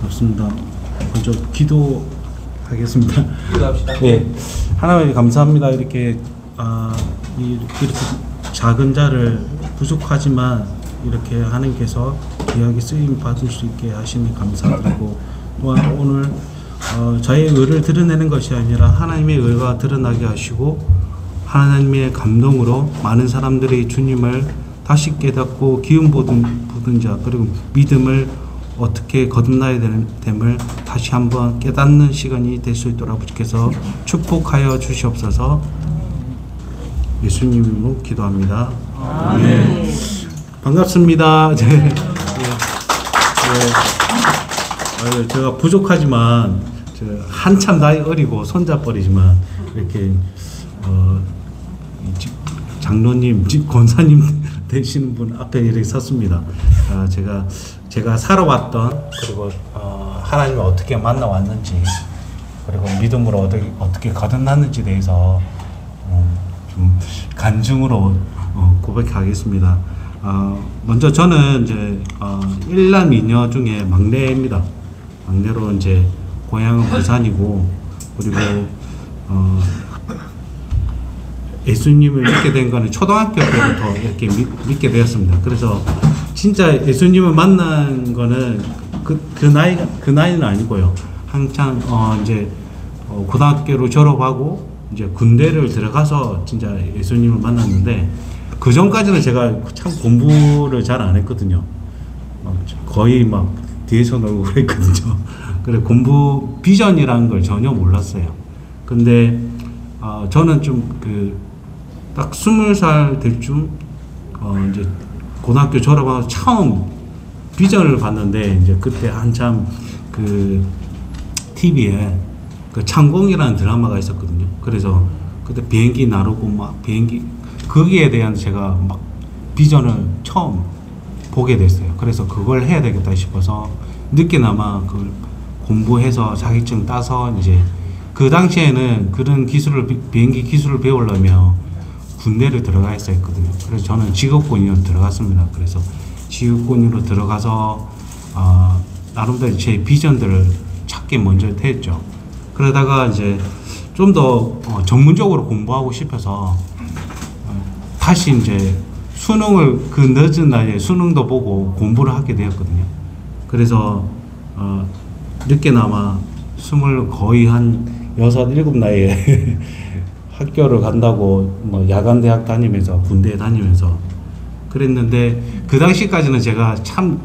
반갑습니다. 먼저 기도하겠습니다. 기도합시다. 네, 하나님 감사합니다. 이렇게 이렇게 작은 자를 부족하지만 이렇게 하나님께서 귀하게 쓰임 받을 수 있게 하시니 감사드리고, 또한 오늘 저의 의를 드러내는 것이 아니라 하나님의 의가 드러나게 하시고 하나님의 감동으로 많은 사람들이 주님을 다시 깨닫고 기운 보든 자, 그리고 믿음을 어떻게 거듭나야 됨을 다시 한번 깨닫는 시간이 될 수 있도록 아버지께서 축복하여 주시옵소서. 예수님으로 기도합니다. 아멘. 반갑습니다. 제가 부족하지만 한참 나이 어리고 손잡벌이지만 이렇게 장로님, 권사님 되시는 분 앞에 이렇게 섰습니다. 제가 살아왔던, 그리고 하나님을 어떻게 만나왔는지, 그리고 믿음으로 어떻게 거듭났는지에 대해서 좀 간증으로 고백하겠습니다. 먼저 저는 이제 일남 이녀 중에 막내입니다. 막내로 이제 고향은 부산이고, 그리고 예수님을 믿게 된 거는 초등학교 때부터 이렇게 믿게 되었습니다. 그래서 진짜 예수님을 만난 거는 그 나이는 아니고요. 한창 이제 고등학교로 졸업하고 이제 군대를 들어가서 진짜 예수님을 만났는데, 그 전까지는 제가 참 공부를 잘 안 했거든요. 거의 막 뒤에서 놀고 그랬거든요. 그래 공부 비전이라는 걸 전혀 몰랐어요. 근데 저는 좀 딱 20살 될 쯤 이제 고등학교 졸업하고 처음 비전을 봤는데, 이제 그때 한참 TV에 창공이라는 드라마가 있었거든요. 그래서 그때 비행기 나르고 막 거기에 대한 제가 막 비전을 처음 보게 됐어요. 그래서 그걸 해야 되겠다 싶어서 늦게나마 그걸 공부해서 자격증 따서, 이제 그 당시에는 그런 비행기 기술을 배우려면 군대를 들어가야 했었거든요. 그래서 저는 직업군으로 들어갔습니다. 그래서 직업군으로 들어가서 나름대로 제 비전들을 찾기 먼저 했죠. 그러다가 이제 좀 더 전문적으로 공부하고 싶어서 다시 이제 수능을, 그 늦은 나이에 수능도 보고 공부를 하게 되었거든요. 그래서 늦게나마 거의 한 6, 7 나이에 학교를 간다고 야간 대학 다니면서 군대 다니면서 그랬는데, 그 당시까지는 제가 참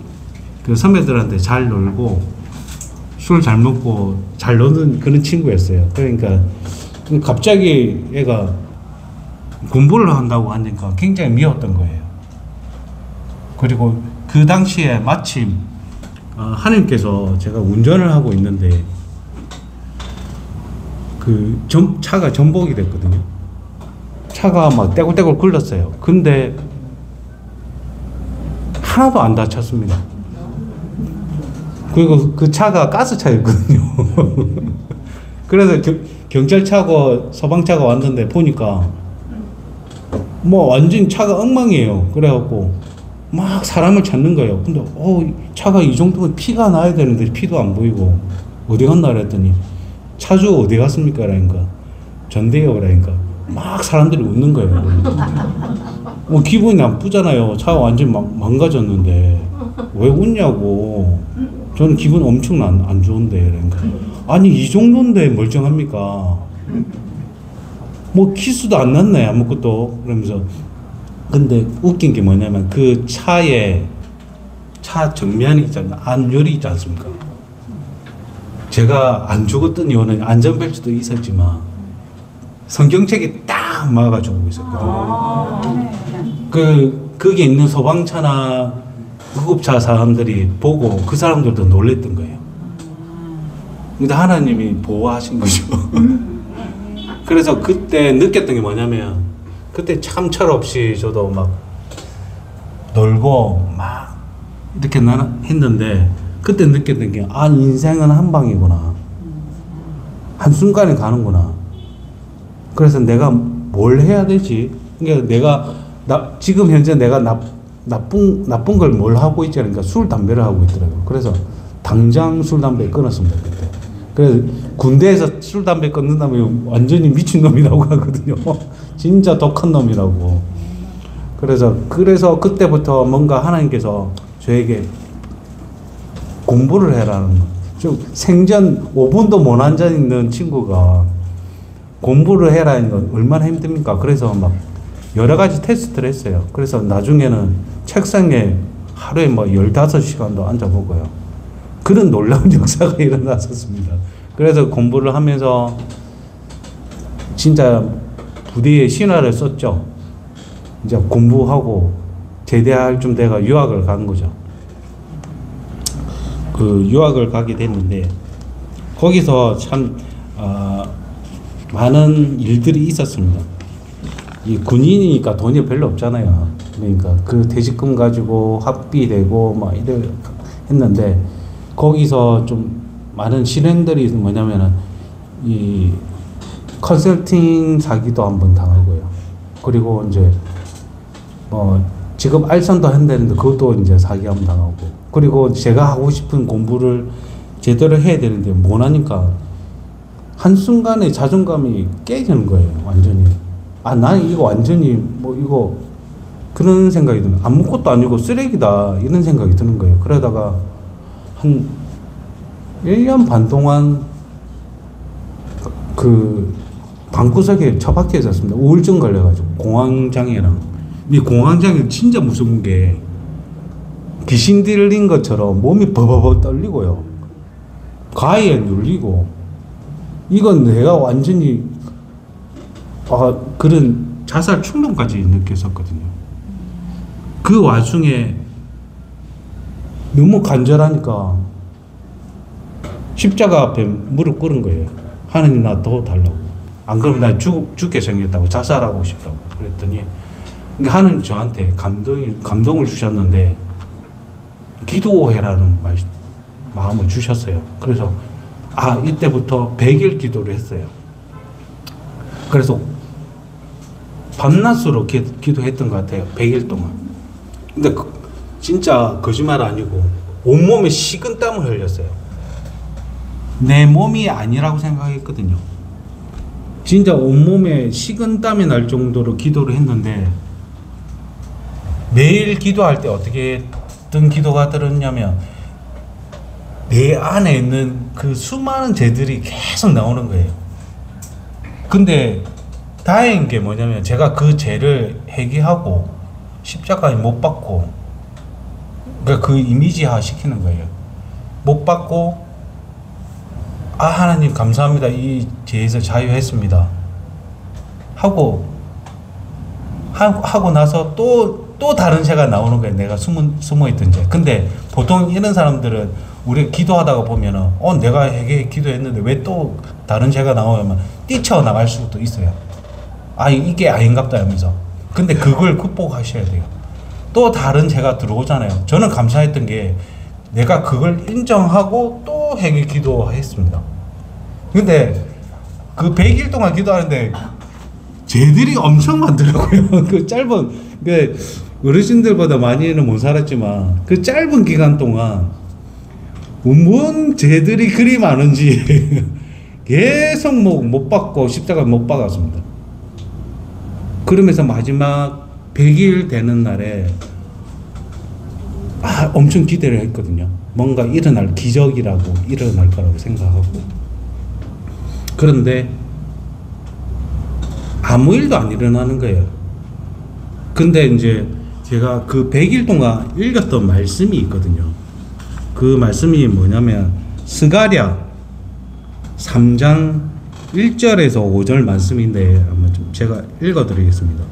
그 선배들한테 잘 놀고 술 잘 먹고 잘 노는 그런 친구였어요. 그러니까 갑자기 얘가 공부를 한다고 하니까 굉장히 미웠던 거예요. 그리고 그 당시에 마침 하나님께서, 제가 운전을 하고 있는데 차가 전복이 됐거든요. 차가 막 떼굴떼굴 굴렀어요. 근데 하나도 안 다쳤습니다. 그리고 그 차가 가스차였거든요. 그래서 경찰차고 소방차가 왔는데 보니까 완전 차가 엉망이에요. 그래갖고 막 사람을 찾는 거예요. 근데 차가 이 정도면 피가 나야 되는데 피도 안 보이고 어디 갔나 그랬더니, 차주 어디 갔습니까? 라니까 전대요. 라니까 막 사람들이 웃는 거예요. 기분이 나쁘잖아요. 차가 완전 망가졌는데 왜 웃냐고. 저는 기분 엄청 안 좋은데. 그러니까 아니 이 정도인데 멀쩡합니까? 키스도 안 났네 아무것도. 그러면서 근데 웃긴 게 뭐냐면 그 차 정면이 있잖아요. 안열이 있지 않습니까? 제가 안 죽었던 이유는 안전벨트도 있었지만 성경책이 딱 막아주고 있었거든요. 거기 있는 소방차나 구급차 사람들이 보고 그 사람들도 놀랬던 거예요. 근데 하나님이 보호하신 거죠. 그래서 그때 느꼈던 게 뭐냐면, 그때 참 철없이 저도 막 놀고 막 이렇게 했는데, 그때 느꼈던 게 인생은 한 방이구나. 한순간에 가는구나. 그래서 내가 뭘 해야 되지? 그러니까 지금 현재 내가 나쁜 걸 뭘 하고 있지? 그러니까 술, 담배를 하고 있더라고요. 그래서 당장 술 담배 끊었습니다 그때. 그래서 군대에서 술 담배 끊는다면 완전히 미친 놈이라고 하거든요. 진짜 독한 놈이라고. 그래서 그때부터 뭔가 하나님께서 저에게 공부를 해라는 거. 좀 생전 5분도 못 앉아 있는 친구가 공부를 해라는 건 얼마나 힘듭니까? 그래서 막 여러 가지 테스트를 했어요. 그래서 나중에는 책상에 하루에 뭐 15시간도 앉아보고요. 그런 놀라운 역사가 일어났었습니다. 그래서 공부를 하면서 진짜 부대에 신화를 썼죠. 이제 공부하고 제대할 좀 내가 유학을 간 거죠. 그 유학을 가게 됐는데 거기서 참 많은 일들이 있었습니다. 이 군인이니까 돈이 별로 없잖아요. 그러니까 그 퇴직금 가지고 합비되고 막 이래 했는데 거기서 좀 많은 실행들이 뭐냐면은 이 컨설팅 사기도 한번 당하고요. 그리고 이제 뭐 지금 알선도 한다는데 그것도 이제 사기 한번 당하고. 그리고 제가 하고 싶은 공부를 제대로 해야 되는데 못 하니까 한순간에 자존감이 깨지는 거예요. 완전히. 아, 나는 이거 완전히 뭐 이거 그런 생각이 드는, 아무것도 아니고 쓰레기다 이런 생각이 드는 거예요. 그러다가 한 1년 반 동안 그 방구석에 처박혀 있었습니다. 우울증 걸려가지고 공황장애랑. 이 공황장애 진짜 무서운 게 귀신 들린 것처럼 몸이 버버버 떨리고요. 가위에 눌리고. 이건 내가 완전히 그런 자살 충동까지 느꼈었거든요. 그 와중에 너무 간절하니까 십자가 앞에 무릎 꿇은 거예요. 하나님 나 더 달라고. 안 그러면 나 죽게 생겼다고, 자살하고 싶다고 그랬더니 하나님 저한테 감동을 주셨는데 기도해라는 마음을 주셨어요. 그래서 이때부터 100일 기도를 했어요. 그래서 밤낮으로 기도했던 것 같아요. 100일 동안. 근데 진짜 거짓말 아니고 온몸에 식은땀을 흘렸어요. 내 몸이 아니라고 생각했거든요. 진짜 온몸에 식은땀이 날 정도로 기도를 했는데 매일 기도할 때 어떤 기도가 들었냐면 내 안에 있는 그 수많은 죄들이 계속 나오는 거예요. 근데 다행인 게 뭐냐면 제가 그 죄를 회개하고 십자가에 못 박고, 그러니까 그 이미지화 시키는 거예요. 못 박고 하나님 감사합니다. 이 죄에서 자유했습니다. 하고 나서 또 다른 죄가 나오는 거예요. 내가 숨어있던 죄. 근데 보통 이런 사람들은 우리 기도하다가 보면은 내가 회개 기도했는데 왜 또 다른 죄가 나오면 뛰쳐나갈 수도 있어요. 이게 아닌갑다 하면서. 근데 그걸 극복하셔야 돼요. 또 다른 죄가 들어오잖아요. 저는 감사했던 게 내가 그걸 인정하고 또 회개 기도했습니다. 근데 그 100일 동안 기도하는데 죄들이 엄청 많더라고요. 그 짧은, 어르신들보다 많이는 못 살았지만 그 짧은 기간 동안 뭔 죄들이 그리 많은지 계속 못 받고 십자가 못 박았습니다. 그러면서 마지막 100일 되는 날에 엄청 기대를 했거든요. 뭔가 기적이라고 일어날 거라고 생각하고. 그런데 아무 일도 안 일어나는 거예요. 근데 이제 제가 그 100일 동안 읽었던 말씀이 있거든요. 그 말씀이 뭐냐면 스가랴 3장 1절에서 5절 말씀인데 한번 좀 제가 읽어드리겠습니다.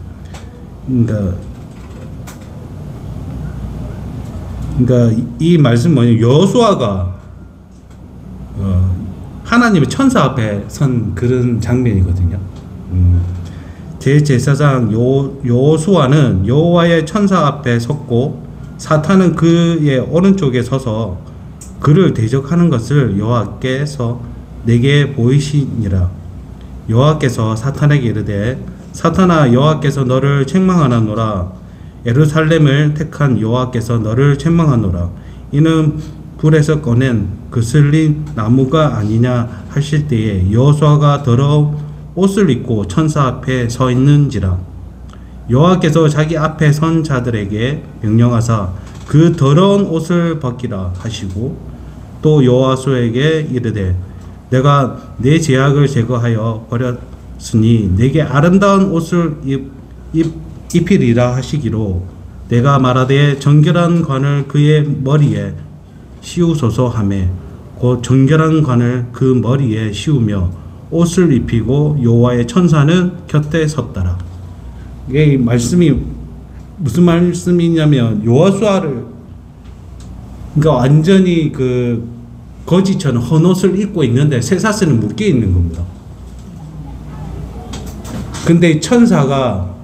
그러니까 이 말씀 뭐냐, 여호수아가 하나님의 천사 앞에 선 그런 장면이거든요. 제사장 여호수아는 여호와의 천사 앞에 섰고 사탄은 그의 오른쪽에 서서 그를 대적하는 것을 여호와께서 내게 보이시니라. 여호와께서 사탄에게 이르되 사탄아, 여호와께서 너를 책망하노라. 예루살렘을 택한 여호와께서 너를 책망하노라. 이는 불에서 꺼낸 그슬린 나무가 아니냐 하실 때에 여호수아가 더러운 옷을 입고 천사 앞에 서 있는지라. 여호와께서 자기 앞에 선 자들에게 명령하사 그 더러운 옷을 벗기라 하시고 또 여호수아에게 이르되 내가 내 죄악을 제거하여 버렸으니 내게 아름다운 옷을 입히리라 하시기로 내가 말하되 정결한 관을 그의 머리에 씌우소서 하매 곧 정결한 관을 그 머리에 씌우며 옷을 입히고 여호와의 천사는 곁에 섰더라. 이게 말씀이 무슨 말씀이냐면 여호수아를 그러니까 완전히 그 거지처럼 헌옷을 입고 있는데 쇠사슬은 묶여 있는 겁니다. 근데 천사가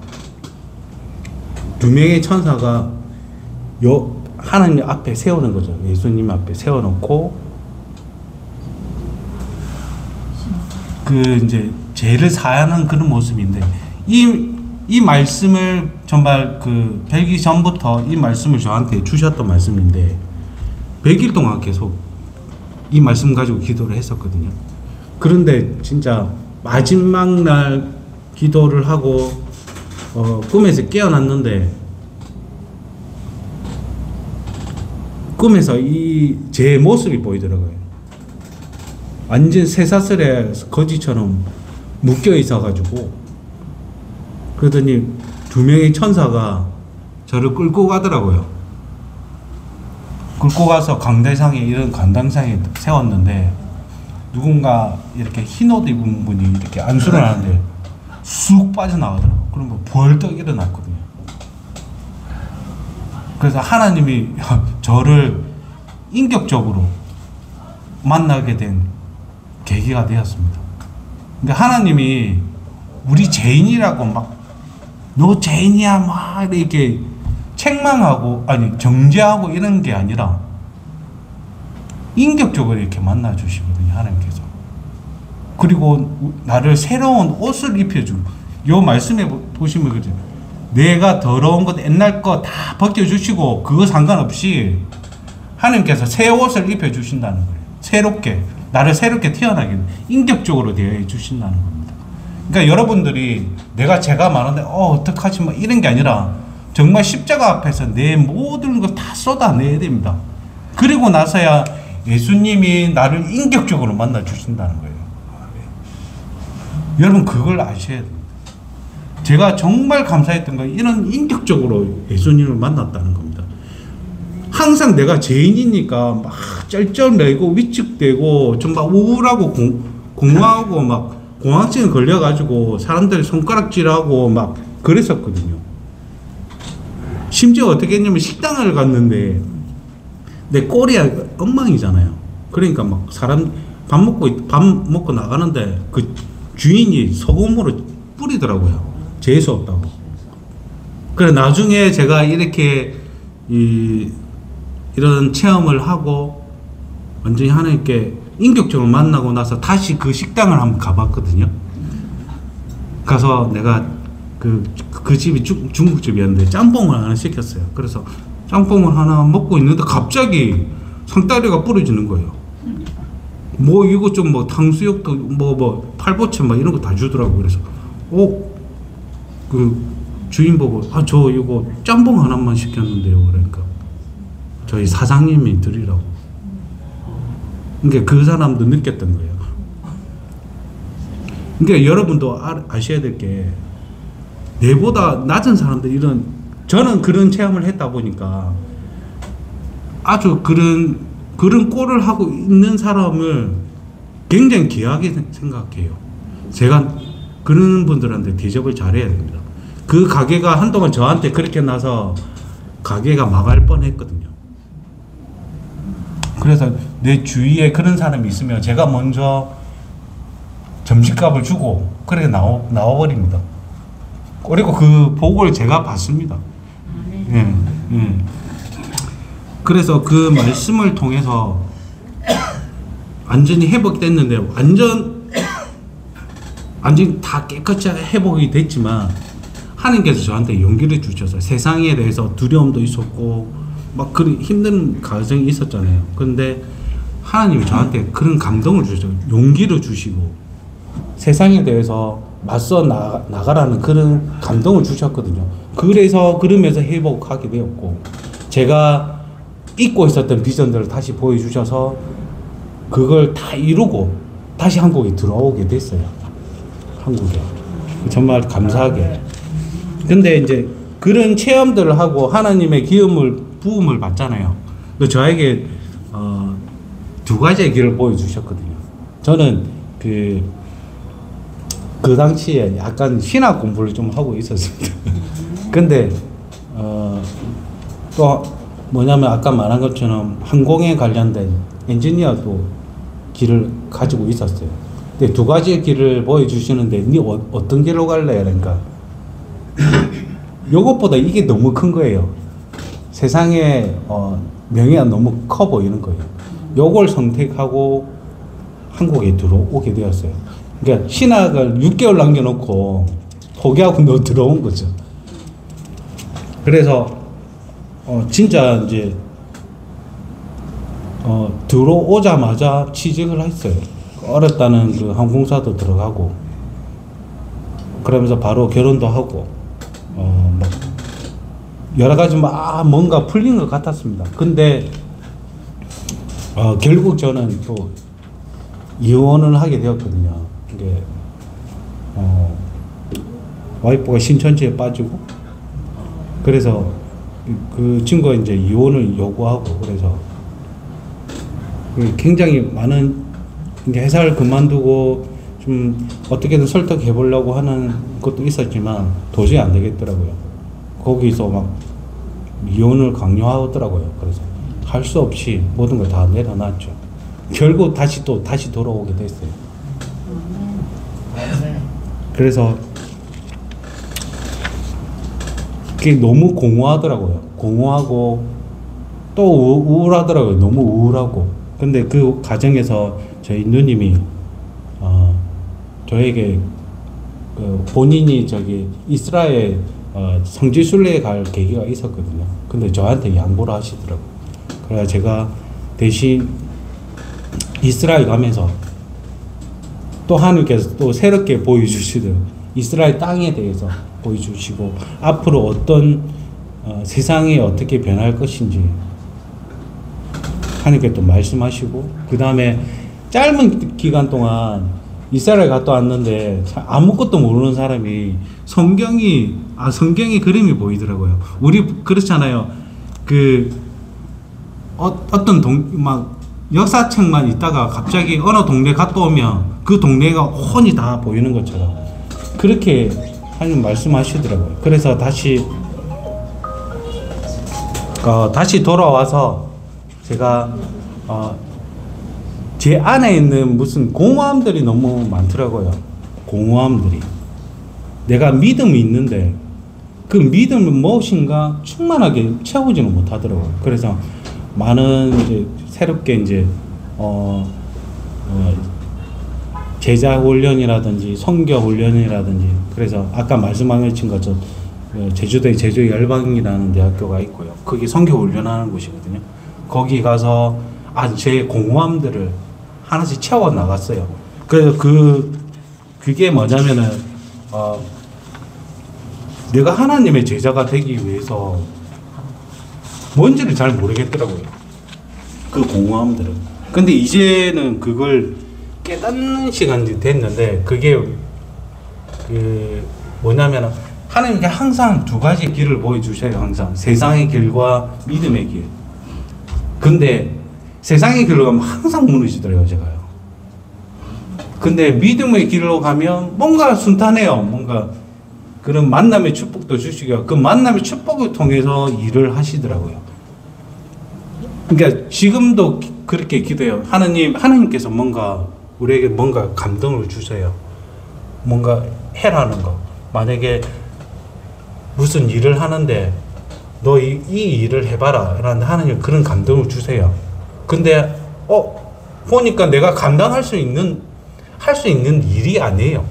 두 명의 천사가 하나님 앞에 세우는 거죠. 예수님 앞에 세워놓고 그 이제 죄를 사하는 그런 모습인데 이 말씀을 정말 그 100일 전부터 이 말씀을 저한테 주셨던 말씀인데 100일 동안 계속 이 말씀 가지고 기도를 했었거든요. 그런데 진짜 마지막 날 기도를 하고 꿈에서 깨어났는데 꿈에서 제 모습이 보이더라고요. 완전 쇠사슬에 거지처럼 묶여 있어가지고 그러더니 두 명의 천사가 저를 끌고 가더라고요. 끌고 가서 강대상에 이런 강당상에 세웠는데 누군가 이렇게 흰 옷 입은 분이 이렇게 안수를 하는데 쑥 빠져나가더라고요. 그러면 벌떡 일어났거든요. 그래서 하나님이 저를 인격적으로 만나게 된 계기가 되었습니다. 근데 하나님이 우리 죄인이라고 막 너 죄인이야 막 이렇게 책망하고 아니 정죄하고 이런 게 아니라 인격적으로 이렇게 만나 주시거든요. 하나님께서. 그리고 나를 새로운 옷을 입혀주고 요 말씀에 보시면 그죠. 내가 더러운 것 옛날 거 다 벗겨주시고 그거 상관없이 하나님께서 새 옷을 입혀주신다는 거예요. 새롭게 나를 새롭게 태어나게 인격적으로 되어 주신다는 겁니다. 그러니까 여러분들이 내가 죄가 많은데 어떡하지 뭐 이런 게 아니라 정말 십자가 앞에서 내 모든 걸 다 쏟아내야 됩니다. 그리고 나서야 예수님이 나를 인격적으로 만나 주신다는 거예요. 여러분 그걸 아셔야 됩니다. 제가 정말 감사했던 건 이런 인격적으로 예수님을 만났다는 겁니다. 항상 내가 죄인이니까 막 쩔쩔매고 위축되고 좀 막 우울하고 공허하고 막 공황증에 걸려가지고 사람들이 손가락질하고 막 그랬었거든요. 심지어 어떻게 했냐면 식당을 갔는데 내 꼬리가 엉망이잖아요. 그러니까 막 사람 밥 먹고 나가는데 그 주인이 소금으로 뿌리더라고요. 재수 없다고. 그래 나중에 제가 이렇게 이런 체험을 하고 완전히 하나님께 인격적으로 만나고 나서 다시 그 식당을 한번 가봤거든요. 가서 내가 그 집이 중국집이었는데 짬뽕을 하나 시켰어요. 그래서 짬뽕을 하나 먹고 있는데 갑자기 상다리가 부러지는 거예요. 뭐 이거 좀 뭐 탕수육도 뭐 팔보채 막 이런 거 다 주더라고. 그래서 그 주인 보고 저 이거 짬뽕 하나만 시켰는데요. 그러니까 저희 사장님이 드리라고. 그러니까 그 사람도 느꼈던 거예요. 그러니까 여러분도 아셔야 될 게 내보다 낮은 사람들 저는 그런 체험을 했다 보니까 아주 그런 꼴을 하고 있는 사람을 굉장히 귀하게 생각해요. 제가 그런 분들한테 대접을 잘해야 됩니다. 그 가게가 한동안 저한테 그렇게 나서 가게가 망할 뻔했거든요. 그래서 내 주위에 그런 사람이 있으면 제가 먼저 점심값을 주고 그렇게 나와버립니다. 그리고 그 복을 제가 받습니다. 예, 예. 그래서 그 말씀을 통해서 완전히 회복됐는데 완전히 다 깨끗이 회복이 됐지만 하나님께서 저한테 용기를 주셔서 세상에 대해서 두려움도 있었고 막 그런 힘든 과정이 있었잖아요. 근데 하나님이 저한테 그런 감동을 주셨어요. 용기를 주시고 세상에 대해서 맞서 나가라는 그런 감동을 주셨거든요. 그래서 그러면서 회복하게 되었고, 제가 잊고 있었던 비전들을 다시 보여주셔서 그걸 다 이루고 다시 한국에 들어오게 됐어요. 한국에. 정말 감사하게. 근데 이제 그런 체험들을 하고 하나님의 부음을 받잖아요. 저에게 두 가지의 길을 보여주셨거든요. 저는 그 당시에 약간 신학 공부를 좀 하고 있었습니다. 근데 또 뭐냐면 아까 말한 것처럼 항공에 관련된 엔지니어도 길을 가지고 있었어요. 근데 두 가지의 길을 보여주시는데 니 어떤 길로 갈래? 그러니까 요것보다 이게 너무 큰 거예요. 세상에 명예가 너무 커 보이는 거예요. 요걸 선택하고 한국에 들어오게 되었어요. 그러니까 신학을 6개월 남겨놓고 포기하고 너 들어온 거죠. 그래서 진짜 이제 들어오자마자 취직을 했어요. 어렵다는 그 항공사도 들어가고 그러면서 바로 결혼도 하고 막 여러 가지 막 뭔가 풀린 것 같았습니다. 근데 결국 저는 또 이혼을 하게 되었거든요. 이게 와이프가 신천지에 빠지고 그래서 그 친구가 이제 이혼을 요구하고 그래서 굉장히 많은 회사를 그만두고 좀 어떻게든 설득해 보려고 하는 것도 있었지만 도저히 안 되겠더라고요. 거기서 막 이혼을 강요하더라고요. 그래서 할 수 없이 모든 걸 다 내려놨죠. 결국 다시 돌아오게 됐어요. 그래서 그게 너무 공허하더라고요. 공허하고 또 우울하더라고요. 너무 우울하고. 근데 그 과정에서 저희 누님이 저에게 본인이 이스라엘 성지순례에 갈 계기가 있었거든요. 근데 저한테 양보를 하시더라고요. 그래서 제가 대신 이스라엘 가면서 또 하나님께서 또 새롭게 보여주시는 이스라엘 땅에 대해서 보여주시고 앞으로 어떤 세상이 어떻게 변할 것인지 하나님께 또 말씀하시고 그 다음에 짧은 기간 동안 이스라엘 갔다 왔는데 아무것도 모르는 사람이 성경이 그림이 보이더라고요. 우리 그렇잖아요. 어떤 막 역사책만 있다가 갑자기 어느 동네 갔다 오면 그 동네가 혼이 다 보이는 것처럼 그렇게 하나님 말씀하시더라고요. 그래서 다시 돌아와서 제가 제 안에 있는 무슨 공허함들이 너무 많더라고요. 공허함들이. 내가 믿음이 있는데 그 믿음은 무엇인가 충만하게 채우지는 못하더라고요. 그래서 많은 이제 새롭게 이제 제자 훈련이라든지 선교 훈련이라든지 그래서 아까 말씀하신 것처럼 제주도에 제주 열방이라는 대학교가 있고요. 거기 선교 훈련하는 곳이거든요. 거기 가서 제 공허함들을 하나씩 채워 나갔어요. 그래서 그게 뭐냐면은 내가 하나님의 제자가 되기 위해서 뭔지를 잘 모르겠더라고요. 그 공허함들은. 근데 이제는 그걸 깨닫는 시간이 됐는데 그게 뭐냐면은 하나님께 항상 두 가지 길을 보여주셔요. 항상 세상의 길과 믿음의 길. 근데 세상의 길로 가면 항상 무너지더라고요. 제가요. 근데 믿음의 길로 가면 뭔가 순탄해요. 뭔가 그런 만남의 축복도 주시고 그 만남의 축복을 통해서 일을 하시더라고요. 그러니까 지금도 그렇게 기도해요. 하나님께서 우리에게 뭔가 감동을 주세요. 뭔가 해라는 거. 만약에 무슨 일을 하는데 너 이 일을 해봐라. 라는 하나님 그런 감동을 주세요. 근데 보니까 내가 감당할 수 있는 일이 아니에요.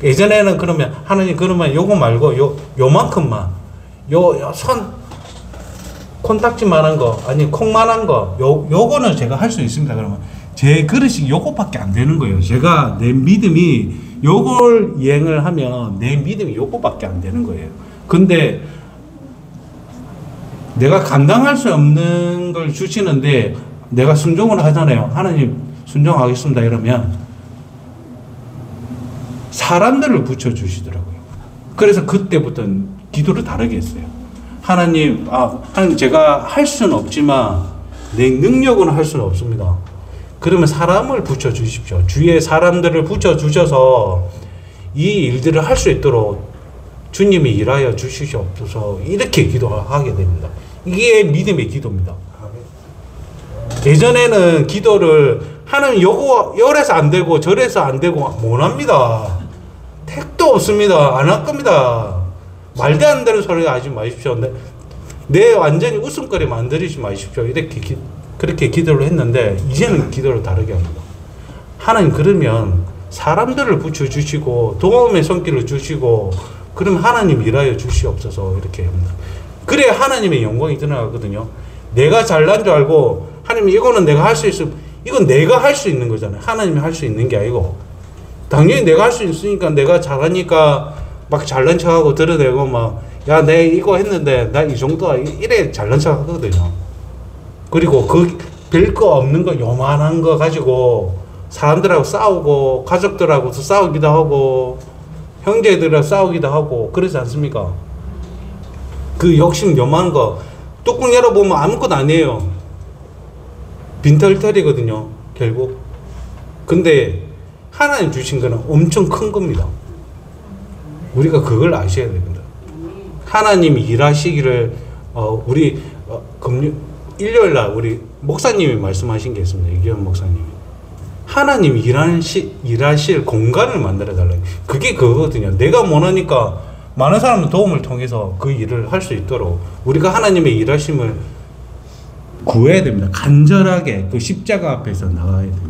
예전에는 그러면 하나님 그러면 요거 말고 요만큼만 요 선 콘딱지만한 거 아니 콩만한 거 요거는 제가 할 수 있습니다. 그러면 제 그릇이 요거밖에 안 되는 거예요. 제가 내 믿음이 요걸 이행을 하면 내 믿음이 요거밖에 안 되는 거예요. 근데 내가 감당할 수 없는 걸 주시는데 내가 순종을 하잖아요. 하나님 순종하겠습니다 이러면 사람들을 붙여주시더라고요. 그래서 그때부터는 기도를 다르게 했어요. 하나님 제가 할 수는 없지만 내 능력은 할 수는 없습니다. 그러면 사람을 붙여주십시오. 주위에 사람들을 붙여주셔서 이 일들을 할 수 있도록 주님이 일하여 주시옵소서 이렇게 기도하게 됩니다. 이게 믿음의 기도입니다. 예전에는 기도를 하나님 요거 요래서 안 되고 저래서 안 되고 못 합니다. 택도 없습니다. 안 할 겁니다. 말도 안 되는 소리 하지 마십시오. 내 완전히 웃음거리 만들지 마십시오. 이렇게 그렇게 기도를 했는데 이제는 기도를 다르게 합니다. 하나님 그러면 사람들을 붙여주시고 도움의 손길을 주시고 그러면 하나님 일하여 주시옵소서 이렇게 합니다. 그래야 하나님의 영광이 드러나거든요. 내가 잘난 줄 알고 하나님 이거는 내가 할 수 있어. 이건 내가 할 수 있는 거잖아요. 하나님이 할 수 있는 게 아니고 당연히 내가 할 수 있으니까 내가 잘하니까 막 잘난 척하고 드러내고 막 야 내 이거 했는데 나 이 정도야 이래 잘난 척하거든요. 그리고 그 별거 없는 거 요만한 거 가지고 사람들하고 싸우고 가족들하고도 싸우기도 하고 형제들하고 싸우기도 하고 그러지 않습니까? 그 욕심 요만한 거 뚜껑 열어보면 아무것도 아니에요. 빈털털이거든요 결국. 근데 하나님 주신 거는 엄청 큰 겁니다. 우리가 그걸 아셔야 됩니다. 하나님이 일하시기를 우리 일요일날 우리 목사님이 말씀하신 게 있습니다. 이기현 목사님이 하나님이 일하실 공간을 만들어 달라요. 그게 그거거든요. 내가 못하니까 많은 사람의 도움을 통해서 그 일을 할 수 있도록 우리가 하나님의 일하심을 구해야 됩니다. 간절하게 그 십자가 앞에서 나가야 됩니다.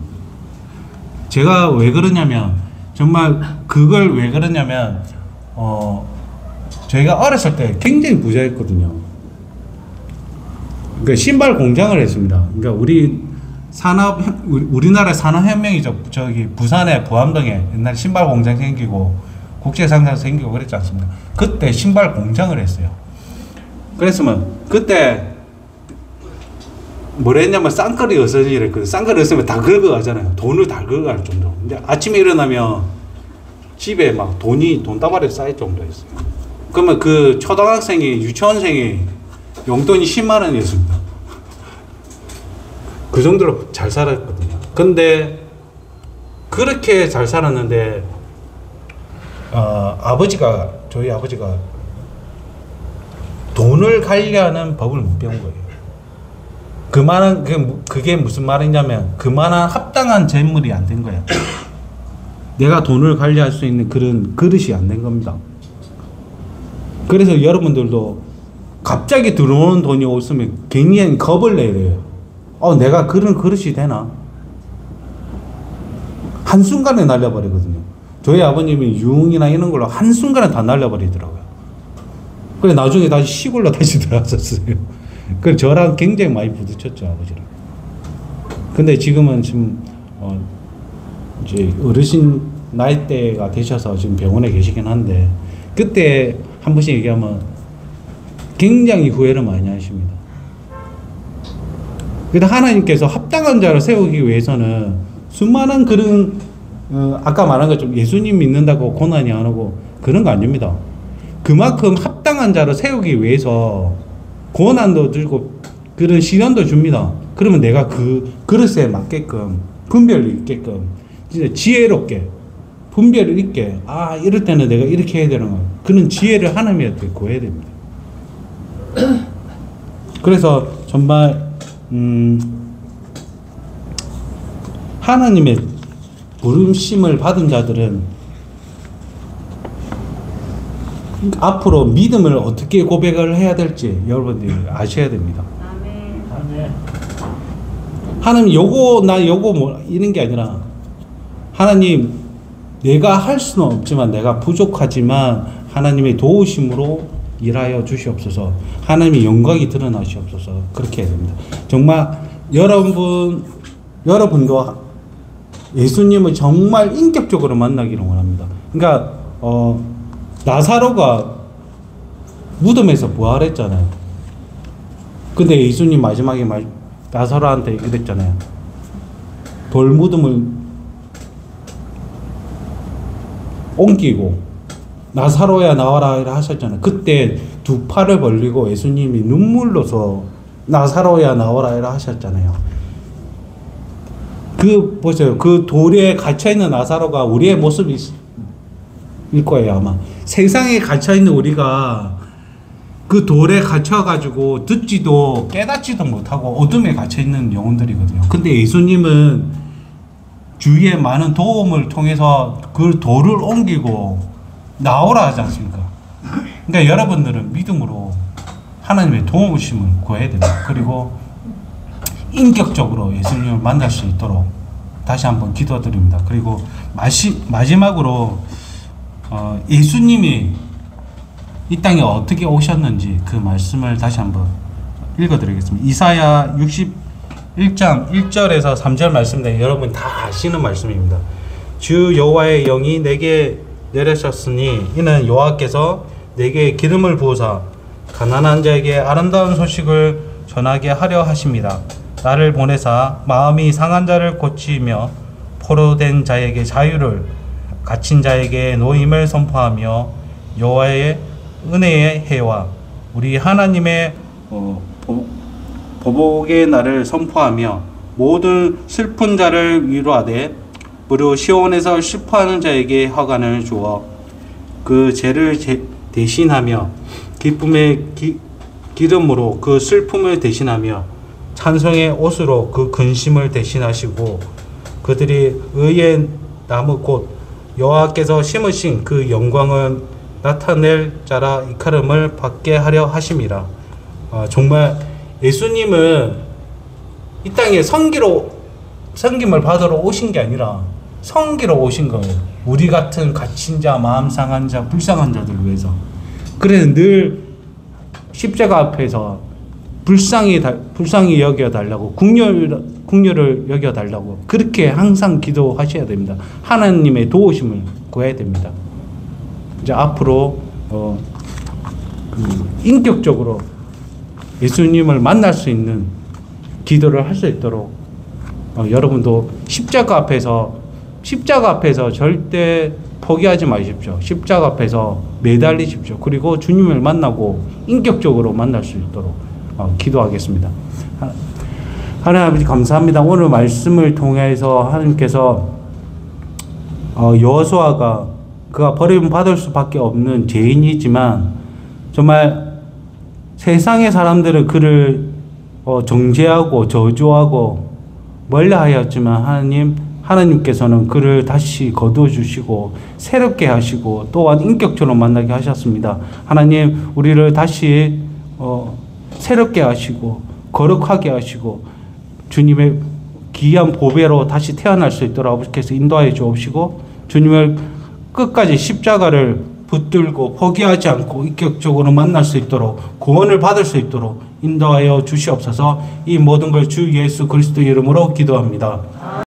제가 왜 그러냐면 정말 그걸 왜 그러냐면 저희가 어렸을 때 굉장히 부자였거든요. 그러니까 신발 공장을 했습니다. 그러니까 우리나라 산업혁명이죠. 저기 부산에 부암동에 옛날 신발 공장 생기고 국제상장 생기고 그랬지 않습니까? 그때 신발 공장을 했어요. 그랬으면 그때 뭐라 했냐면 쌍거리 어선이라 했거든요. 쌍거리 어선이면 다 긁어가잖아요. 돈을 다 긁어갈 정도. 근데 아침에 일어나면 집에 막 돈다발이 쌓일 정도였어요. 그러면 그 초등학생이 유치원생이 용돈이 10만 원이었습니다. 그 정도로 잘 살았거든요. 근데 그렇게 잘 살았는데 저희 아버지가 돈을 관리하는 법을 못 배운 거예요. 그게 무슨 말이냐면 그만한 합당한 재물이 안 된 거야. 내가 돈을 관리할 수 있는 그런 그릇이 안 된 겁니다. 그래서 여러분들도 갑자기 들어오는 돈이 없으면 굉장히 겁을 내야 돼요. 내가 그런 그릇이 되나? 한순간에 날려버리거든요. 저희 아버님이 유흥이나 이런 걸로 한순간에 다 날려버리더라고요. 그래 나중에 다시 시골로 다시 들어왔었어요. 그래서 저랑 굉장히 많이 부딪혔죠, 아버지랑. 근데 지금은 지금 이제 어르신 나이대가 되셔서 지금 병원에 계시긴 한데 그때 한 번씩 얘기하면 굉장히 후회를 많이 하십니다. 그런데 하나님께서 합당한 자를 세우기 위해서는 수많은 그런 아까 말한 것처럼 예수님 믿는다고 고난이 안 오고 그런 거 아닙니다. 그만큼 합당한 자를 세우기 위해서 고난도 들고 그런 시련도 줍니다. 그러면 내가 그 그릇에 맞게끔 분별이 있게끔 진짜 지혜롭게 분별을 있게 이럴 때는 내가 이렇게 해야 되는 거 그런 지혜를 하나님한테 구해야 됩니다. 그래서 정말 하나님의 부르심을 받은 자들은 앞으로 믿음을 어떻게 고백을 해야 될지 여러분들이 아셔야 됩니다. 아멘. 하나님 요거 뭐 이런 게 아니라 하나님 내가 할 수는 없지만 내가 부족하지만 하나님의 도우심으로 일하여 주시옵소서. 하나님의 영광이 드러나시옵소서. 그렇게 해야 됩니다. 정말 여러분도 예수님을 정말 인격적으로 만나기를 원합니다. 그러니까 나사로가 무덤에서 부활했잖아요. 근데 예수님 마지막에 나사로한테 이랬잖아요. 돌무덤을 옮기고 나사로야 나와라 하셨잖아요. 그때 두 팔을 벌리고 예수님이 눈물로서 나사로야 나와라 하셨잖아요. 보세요. 그 돌에 갇혀있는 나사로가 우리의 모습일 거예요, 아마. 세상에 갇혀있는 우리가 그 돌에 갇혀가지고 듣지도 깨닫지도 못하고 어둠에 갇혀있는 영혼들이거든요. 근데 예수님은 주위에 많은 도움을 통해서 그 돌을 옮기고 나오라 하지 않습니까? 그러니까 여러분들은 믿음으로 하나님의 도움심을 구해야 됩니다. 그리고 인격적으로 예수님을 만날 수 있도록 다시 한번 기도드립니다. 그리고 마지막으로 예수님이 이 땅에 어떻게 오셨는지 그 말씀을 다시 한번 읽어드리겠습니다. 이사야 61장 1절에서 3절 말씀인데 여러분 다 아시는 말씀입니다. 주 여호와의 영이 내게 내려셨으니 이는 여호와께서 내게 기름을 부으사 가난한 자에게 아름다운 소식을 전하게 하려 하십니다. 나를 보내사 마음이 상한 자를 고치며 포로된 자에게 자유를, 갇힌 자에게 노임을 선포하며 여호와의 은혜의 해와 우리 하나님의 보복의 날을 선포하며 모든 슬픈 자를 위로하되 무료 시온에서 슬퍼하는 자에게 허간을 주어 그 죄를 대신하며 기쁨의 기름으로 그 슬픔을 대신하며 찬송의 옷으로 그 근심을 대신하시고 그들이 의의 나무 곧 여호와께서 심으신 그 영광을 나타낼 자라 이카름을 받게 하려 하심이라. 정말 예수님은 이 땅에 섬김을 받으러 오신 게 아니라 섬기러 오신 거예요. 우리 같은 갇힌 자, 마음 상한 자, 불쌍한 자들을 위해서. 그래서 늘 십자가 앞에서 불쌍히 여겨달라고, 국률을 여겨달라고 그렇게 항상 기도하셔야 됩니다. 하나님의 도우심을 구해야 됩니다. 이제 앞으로 인격적으로 예수님을 만날 수 있는 기도를 할 수 있도록 여러분도 십자가 앞에서 절대 포기하지 마십시오. 십자가 앞에서 매달리십시오. 그리고 주님을 만나고 인격적으로 만날 수 있도록 기도하겠습니다. 하나님 아버지 감사합니다. 오늘 말씀을 통해서 하나님께서 여호수아가 그가 버림을 받을 수밖에 없는 죄인이지만 정말 세상의 사람들은 그를 정죄하고 저주하고 멀리하였지만 하나님께서는 그를 다시 거두어주시고 새롭게 하시고 또한 인격적으로 만나게 하셨습니다. 하나님 우리를 다시 새롭게 하시고 거룩하게 하시고 주님의 귀한 보배로 다시 태어날 수 있도록 아버지께서 인도하여 주옵시고 주님을 끝까지 십자가를 붙들고 포기하지 않고 인격적으로 만날 수 있도록 구원을 받을 수 있도록 인도하여 주시옵소서. 이 모든 걸 주 예수 그리스도 이름으로 기도합니다.